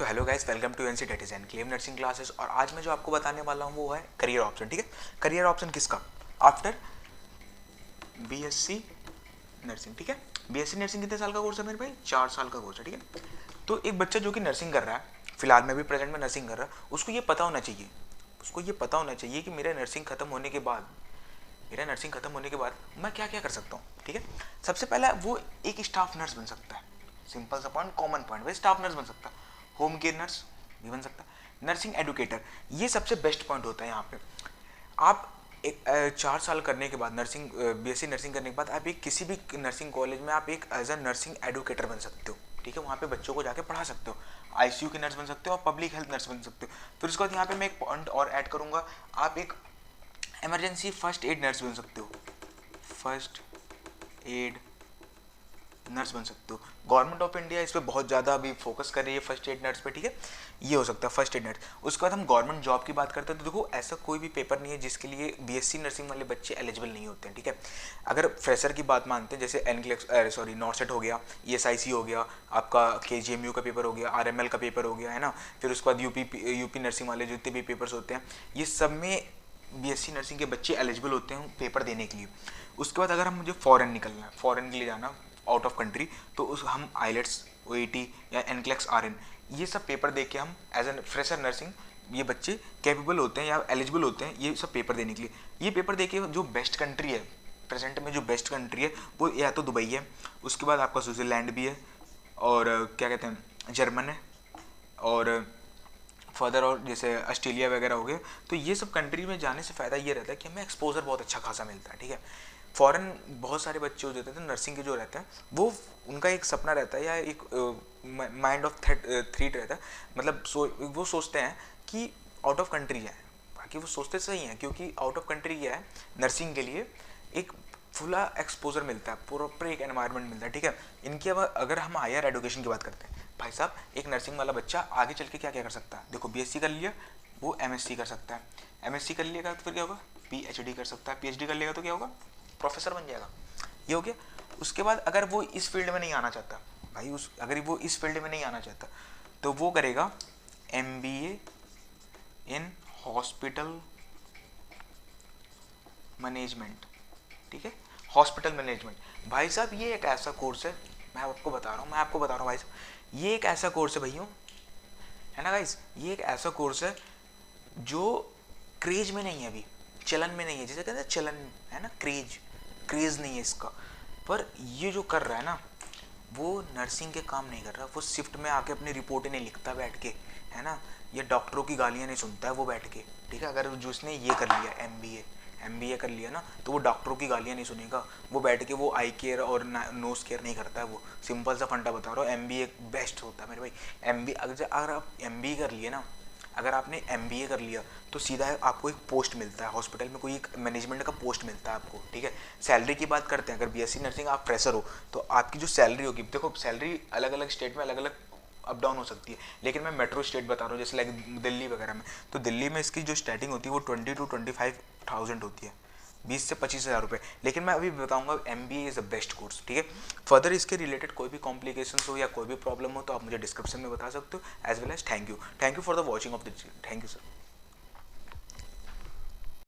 तो hello guys, welcome to NC date and claim nursing classes. और आज मैं जो आपको बताने वाला हूँ वो है करियर ऑप्शन। ठीक है, करियर ऑप्शन किसका? After BSc nursing. ठीक है, बीएससी नर्सिंग कितने साल का कोर्स है मेरे भाई? 4 साल का कोर्स है। ठीक है, तो एक बच्चा जो कि नर्सिंग कर रहा है, फिलहाल मैं भी प्रेजेंट में नर्सिंग कर रहा है, उसको ये पता होना चाहिए, कि मेरा नर्सिंग खत्म होने के बाद मैं क्या क्या कर सकता हूँ। ठीक है, सबसे पहला वो एक स्टाफ नर्स बन सकता है। सिंपल सा पॉइंट, कॉमन पॉइंट, भाई स्टाफ नर्स बन सकता है, होम केयर नर्स भी बन सकता है, नर्सिंग एडुकेटर, ये सबसे बेस्ट पॉइंट होता है यहाँ पे। आप एक 4 साल करने के बाद नर्सिंग, बीएससी नर्सिंग करने के बाद आप एक किसी भी नर्सिंग कॉलेज में आप एक एज अ नर्सिंग एडुकेटर बन सकते हो। ठीक है, वहाँ पे बच्चों को जाके पढ़ा सकते हो, आईसीयू की नर्स बन सकते हो और पब्लिक हेल्थ नर्स बन सकते हो। फिर उसके बाद यहाँ पे मैं एक पॉइंट और ऐड करूँगा, आप एक इमरजेंसी फर्स्ट एड नर्स बन सकते हो, फर्स्ट एड नर्स बन सकते हो। गवर्नमेंट ऑफ इंडिया इस पर बहुत ज़्यादा अभी फोकस कर रही है फर्स्ट एड नर्स पे। ठीक है, ये हो सकता है फर्स्ट एड नर्स। उसके बाद हम गवर्नमेंट जॉब की बात करते हैं तो देखो, ऐसा कोई भी पेपर नहीं है जिसके लिए बीएससी नर्सिंग वाले बच्चे एलिजिबल नहीं होते हैं। ठीक है, अगर फ्रेशर की बात मानते हैं, जैसे नॉर्सेट हो गया, ईएसआईसी हो गया, आपका केजीएमयू का पेपर हो गया, आरएमएल का पेपर हो गया, है ना। फिर उसके बाद यूपी नर्सिंग वाले जितने भी पेपर्स होते हैं, ये सब में बीएससी नर्सिंग के बच्चे एलिजिबल होते हैं पेपर देने के लिए। उसके बाद अगर हम मुझे फॉरेन निकलना है, फॉरेन के लिए जाना, आउट ऑफ कंट्री, तो उस हम आइलेट्स, ओईटी या एनक्लेक्स आरएन, ये सब पेपर दे के हम एज एन फ्रेशर नर्सिंग ये बच्चे कैपेबल होते हैं या एलिजिबल होते हैं ये सब पेपर देने के लिए। ये पेपर दे के जो बेस्ट कंट्री है, प्रेजेंट में जो बेस्ट कंट्री है वो या तो दुबई है, उसके बाद आपका स्विट्जरलैंड भी है, और क्या कहते हैं, जर्मन है, और फर्दर और जैसे ऑस्ट्रेलिया वगैरह हो गए। तो ये सब कंट्री में जाने से फ़ायदा ये रहता है कि हमें एक्सपोजर बहुत अच्छा खासा मिलता है। ठीक है, फॉरेन बहुत सारे बच्चे हो जाते हैं नर्सिंग के जो रहते हैं, वो उनका एक सपना रहता है या एक माइंड ऑफ थ्रीट रहता है, मतलब वो सोचते हैं कि आउट ऑफ कंट्री जाए। बाकी वो सोचते सही हैं, क्योंकि आउट ऑफ कंट्री क्या है, नर्सिंग के लिए एक फुला एक्सपोजर मिलता है, प्रॉपर एक एनवायरनमेंट मिलता है। ठीक है, इनके अगर हम हायर एजुकेशन की बात करते हैं, भाई साहब एक नर्सिंग वाला बच्चा आगे चल के क्या क्या कर सकता है? देखो, बीएससी कर लिया, वो एमएससी कर सकता है, एमएससी कर लिएगा तो फिर क्या होगा, पीएचडी कर सकता है, पीएचडी कर लेगा तो क्या होगा, प्रोफेसर बन जाएगा। ये हो गया। उसके बाद अगर वो इस फील्ड में नहीं आना चाहता भाई, अगर वो इस फील्ड में नहीं आना चाहता तो वो करेगा एमबीए इन हॉस्पिटल मैनेजमेंट। ठीक है, हॉस्पिटल मैनेजमेंट, भाई साहब ये एक ऐसा कोर्स है, मैं आपको बता रहा हूँ भाई साहब, ये एक ऐसा कोर्स है भैया, है ना गाइस, ये एक ऐसा कोर्स है जो क्रेज में नहीं है, अभी चलन में नहीं है, जैसे कहते हैं चलन है ना, क्रेज नहीं है इसका। पर ये जो कर रहा है ना, वो नर्सिंग के काम नहीं कर रहा, वो शिफ्ट में आके अपनी रिपोर्टें नहीं लिखता बैठ के, है ना, ये डॉक्टरों की गालियाँ नहीं सुनता है वो बैठ के। ठीक है, अगर जिसने ये कर लिया एमबीए कर लिया ना, तो वो डॉक्टरों की गालियाँ नहीं सुनेगा, वो बैठ के वो आई केयर और नोज केयर नहीं करता है। वो सिंपल सा फंडा बता रहा हूँ, एमबीए बेस्ट होता है मेरे भाई। एमबीए अगर आप एमबीए कर लिए ना, अगर आपने एमबीए कर लिया तो सीधा आपको एक पोस्ट मिलता है हॉस्पिटल में, कोई एक मैनेजमेंट का पोस्ट मिलता है आपको। ठीक है, सैलरी की बात करते हैं, अगर बीएससी नर्सिंग आप फ्रेशर हो तो आपकी जो सैलरी होगी, देखो सैलरी अलग अलग स्टेट में अलग अलग अप डाउन हो सकती है, लेकिन मैं मेट्रो स्टेट बता रहा हूँ, जैसे लाइक दिल्ली वगैरह में, तो दिल्ली में इसकी जो स्टार्टिंग होती है वो 20 to 25,000 होती है, 20 से 25,000 रुपये। लेकिन मैं अभी बताऊंगा MBA is the best course. ठीक है, फर्दर इसके रिलेटेड कोई भी कॉम्प्लिकेशंस हो या कोई भी प्रॉब्लम हो तो आप मुझे डिस्क्रिप्शन में बता सकते हो, as well as thank you for the watching of this. Thank you sir.